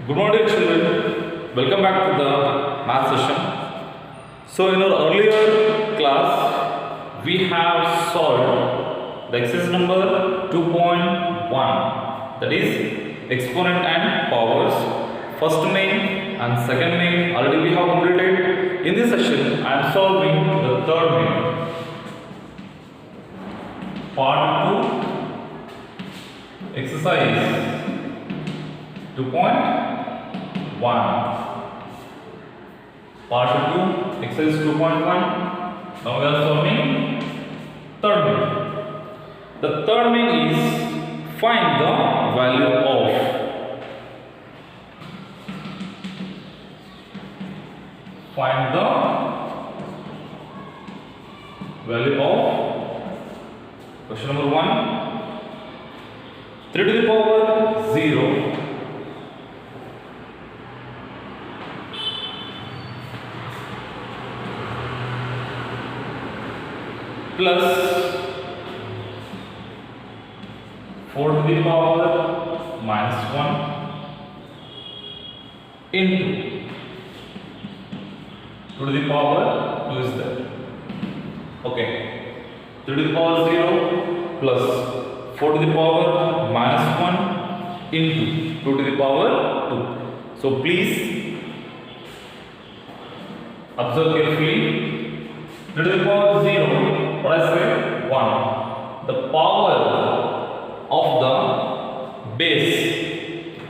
Good morning, children. Welcome back to the math session. So, in our earlier class, we have solved the exercise number 2.1, that is exponent and powers. First main and second main already we have completed. In this session, I am solving the third main. Part 2, exercise 2.1. Part 2, exercise 2.1. Now we are solving third main. The third main is find the value of. Find the value of. Question number 1. 3 to the power 0. Plus 4 to the power minus 1 into 2 to the power 2 is there. Okay. 3 to the power 0 plus 4 to the power minus 1 into 2 to the power 2. So please observe carefully. 3 to the power 0. What I say? 1. The power of the base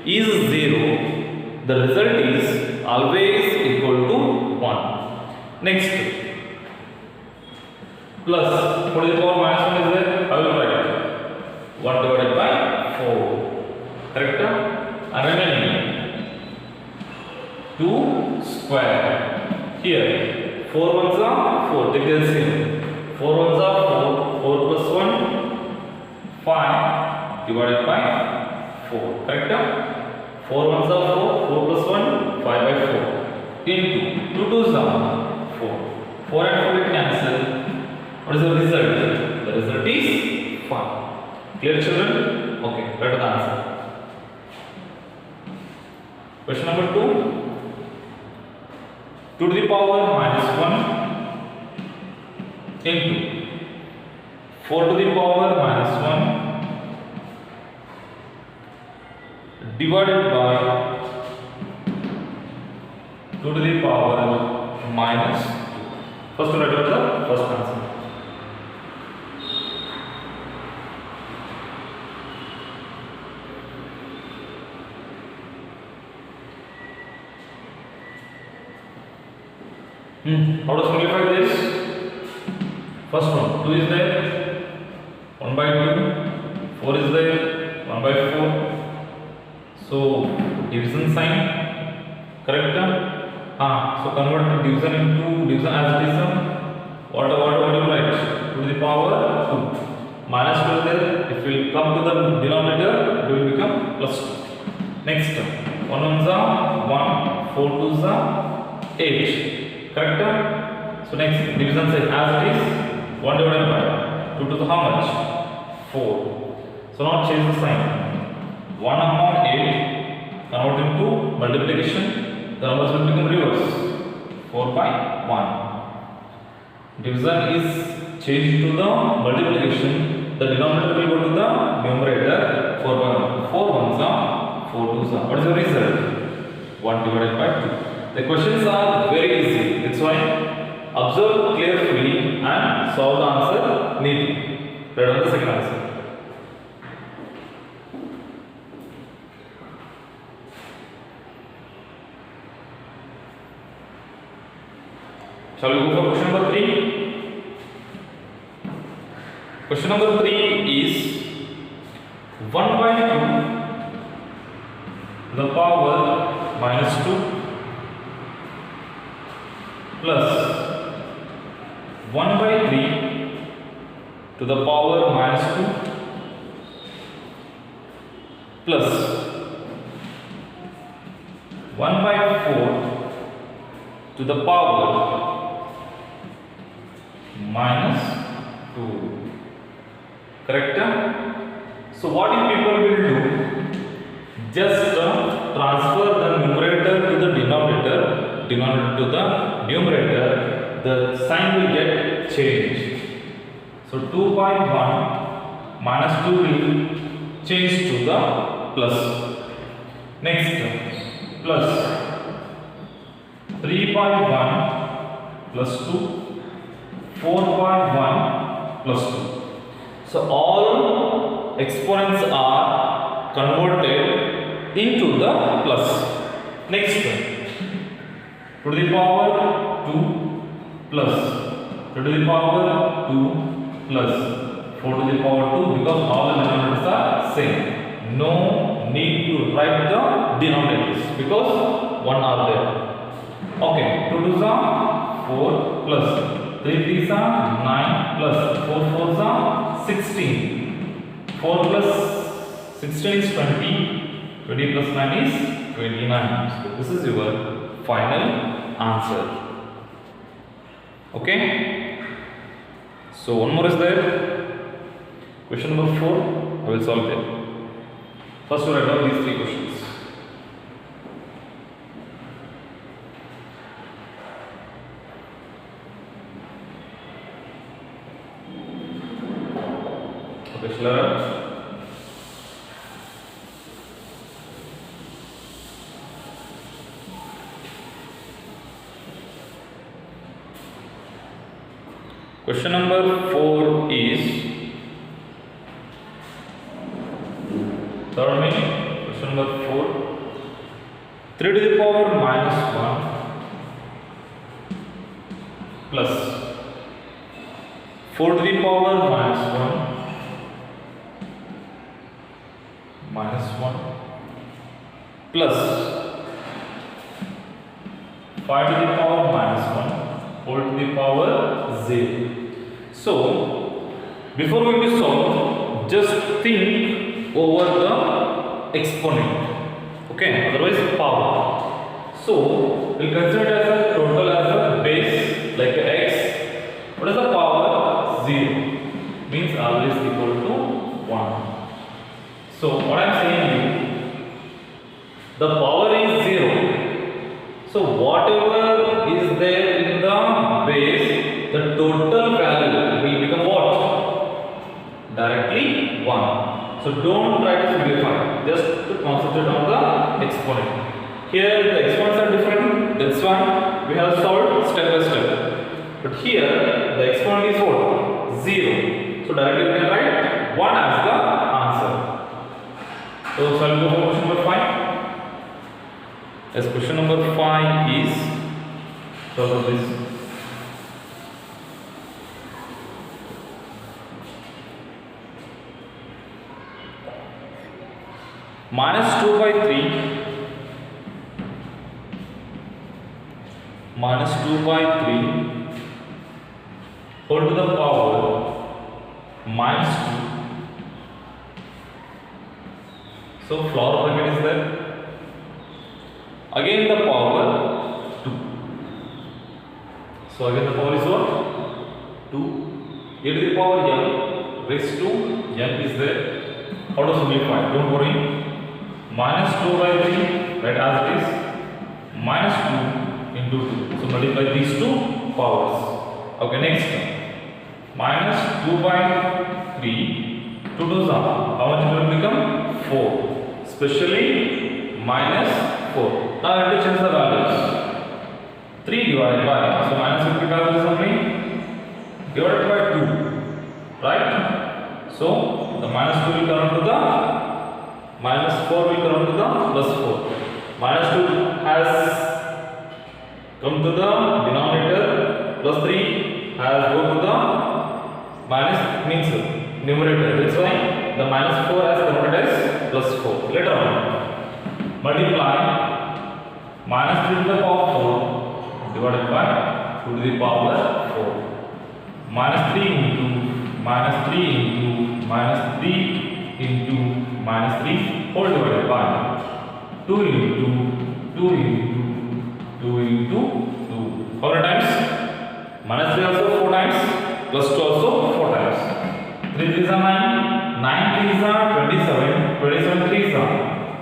is 0. The result is always equal to 1. Next, plus 4 to the power minus 1 is there. I will write it. 1 divided by 4. Correct? And remaining 2 square. Here 4 ones are 4. Take the LCM. 4 ones are 4, 4 plus 1, 5 divided by 4, correct? 4 ones are 4, 4 plus 1, 5 by 4, into 2 twos are 4, 4 and 4 will cancel. What is the result? The result is 5. Clear, children? Okay, write the answer. Question number 2. 2 to the power minus 1 into 4 to the power minus 1 divided by 2 to the power minus 2. First to write out the first answer. How to simplify this? First one, 2 is there, 1 by 2, 4 is there, 1 by 4. So, division sign, correct? So convert division into division as it is. What do you write? 2 to the power 2. Minus 2 is there. If we come to the denominator, it will become plus 2. Next, 1 ones are 1, 4 twos are 8. Correct? So next, division sign as it is. 1 divided by 2 to the how much? 4. So now change the sign. 1 upon 8 convert into multiplication. The numbers will become reverse. 4 by 1. Division is changed to the multiplication. The denominator will go to the numerator. 4 by 1. 4 ones are 4 twos are. What is the result? 1 divided by 2. The questions are very easy. That's why observe carefully and solve the answer neatly. Write down the second answer. Shall we go for question number 3? Question number 3 is 1 by 2 the power minus 2 plus 1 by 3 to the power minus 2 plus 1 by 4 to the power minus 2. Correct? So what you people will do? Just transfer the denominator to the numerator, the sign will get changed. So 2 by 1 minus 2 will change to the plus. Next, plus 3 by 1 plus 2, 4 by 1 plus 2. So all exponents are converted into the plus. Next, 2 to the power 2 plus 2 to the power 2 plus 4 to the power 2, because all the denominators are same. No need to write the denominators because one are there. Okay, 2 to the 4 plus 3 3s are 9 plus 4 4s are 16. 4 plus 16 is 20. 20 plus 9 is 29. So this is your final answer. Okay. So one more is there. Question number 4. I will solve it. First, we write down these 3 questions. Okay, shall I write? Question number 4 is, third meaning, question number 4, 3 to the power minus 1 plus 4 to the power minus 1 minus 1 plus 5 to the power minus 1 whole to the power 0. So, before going to solve, just think over the exponent. Okay, otherwise power. So, we'll consider it as a total as a base, like x. What is the power? 0. Means always equal to 1. So, what I am saying is, the power is 0. So, whatever is there in the base, the total value will become what? Directly 1. So don't try to simplify, just to concentrate on the exponent. Here the exponents are different, that's why we have solved step by step. But here the exponent is what? 0. So directly we can write 1 as the answer. So shall we go for question number 5? Yes, question number 5 is, solve this. Minus 2 by 3 minus 2 by 3 whole to the power minus 2. So floor bracket is there. Again the power 2. So again the power is what? 2. A to the power n raised to n is there. How to simplify? Don't worry. Minus 2 by 3, right, as it is, minus 2 into 2. So multiply these two powers. Okay, next, minus 2 by 3, 2 to the, how much it will become? 4. Especially minus 4. Now I have to change the values. 3 divided by, so minus 50 values only, divided by 2, right? So the minus 2 will come to the minus 4 will come to the plus 4. Minus 2 has come to the denominator, plus 3 has go to the minus means numerator. That's why the minus 4 has converted as plus 4. Later on, multiply minus 3 to the power 4 divided by 2 to the power 4. Minus 3 into minus 3 into minus 3 into minus 3 whole divided by 2 into 2 into 2 into 2. How many times? Minus 3 also 4 times, plus 2 also 4 times. 3 3s are 9, 9 3s are 27, 27 3s are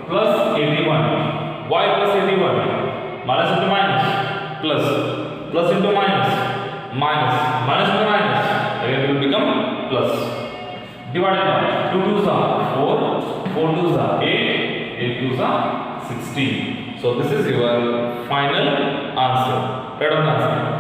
plus 81. Why plus 81? Minus into minus. plus, plus into minus, minus, minus into minus, again it will become plus. Divided by 2 2s are 4, 4 2s are 8, 8 2s are 16. So this is your final answer. Write down the answer.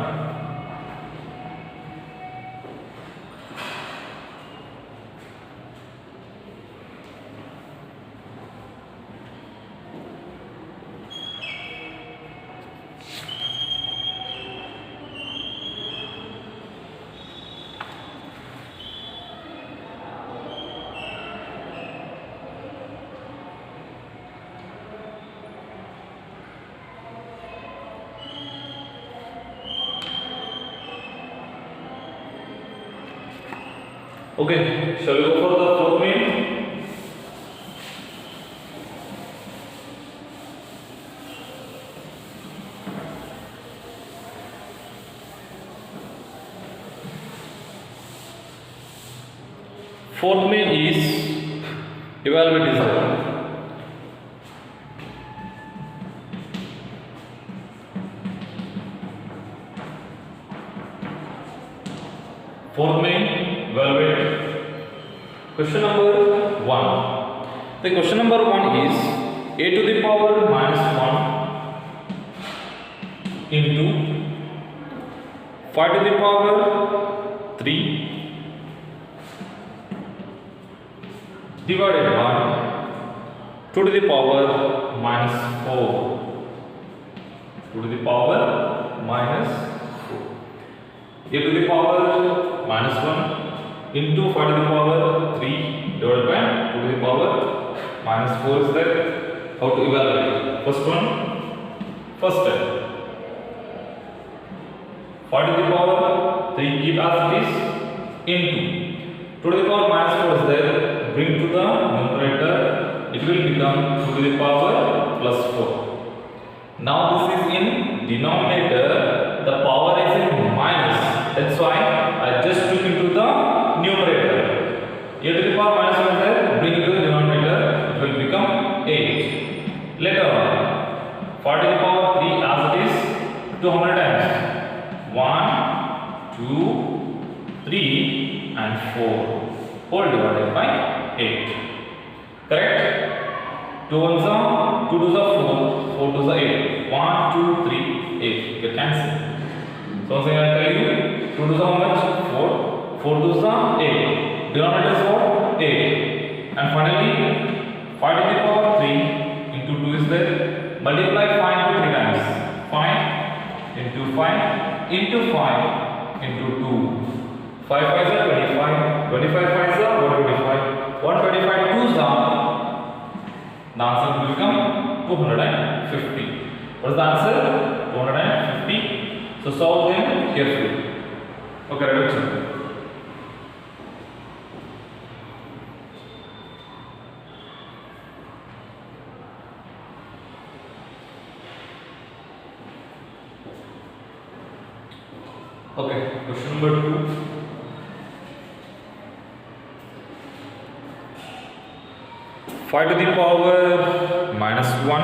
Okay, shall we go for the fourth main? Fourth main is evaluate result. Fourth main, evaluate. Question number 1. The question number 1 is a to the power minus 1 into 5 to the power 3 divided by 2 to the power minus 4. 2 to the power minus 4. A to the power minus 1 into 5 to the power 3 divided by 2 to the power minus 4 is there. How to evaluate? First one, first step. 5 to the power 3 keep as it is into 2 to the power minus 4 is there. Bring to the numerator, it will become 2 to the power plus 4. Now this is in denominator, the power is in minus. That's why I just took into the numerator. A to the power minus 1 there, bring it to the denominator, it will become 8. Later on, 5 to the power 3 as it is, 200 times. 1, 2, 3 and 4. Whole divided by 8. Correct? 2 ones are 2 2s are 4, 4 2s are 8. 1, 2, 3, 8. You can cancel. So once again I tell you, 2 2s are how much? 4. 4 2s are 8. Denominator is what? 8. And finally, 5 to the power 3 into 2 is there. Multiply 5 into 3 times. 5 into 5 into 5 into 2. 5 5s are 25. 25 5s are 125. 125 2s are. The answer will become 250. What is the answer? 250. So solve them carefully. Okay, reduction. Okay, question number 2. Five to the power minus 1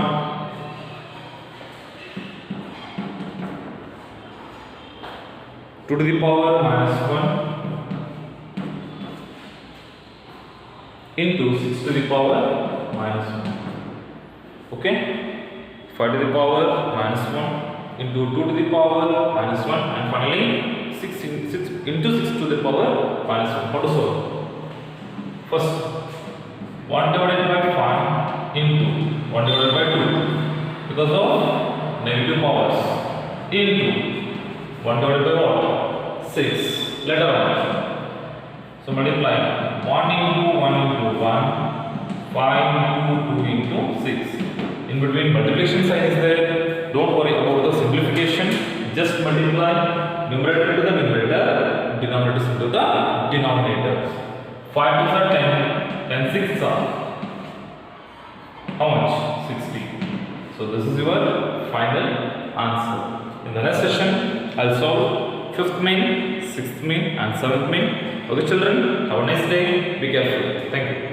2 to the power minus 1 into 6 to the power minus 1. Okay, 5 to the power minus 1 into 2 to the power minus 1 and finally 6 into 6 to the power minus 1. How to solve? First, 1 divided by 5 into 1 divided by 2 because of negative powers into 1 divided by what? 6. Later on. So multiply 1 into 1 into 1, 5 into 2 into 6. In between multiplication sign is there. Don't worry about the simplification. Just multiply numerator to the numerator, denominator to the denominator. 5 2s are 10, 10 6s are how much? 60. So this is your final answer. In the next session, I'll solve 5th main, 6th main and 7th main. Okay children, have a nice day. Be careful. Thank you.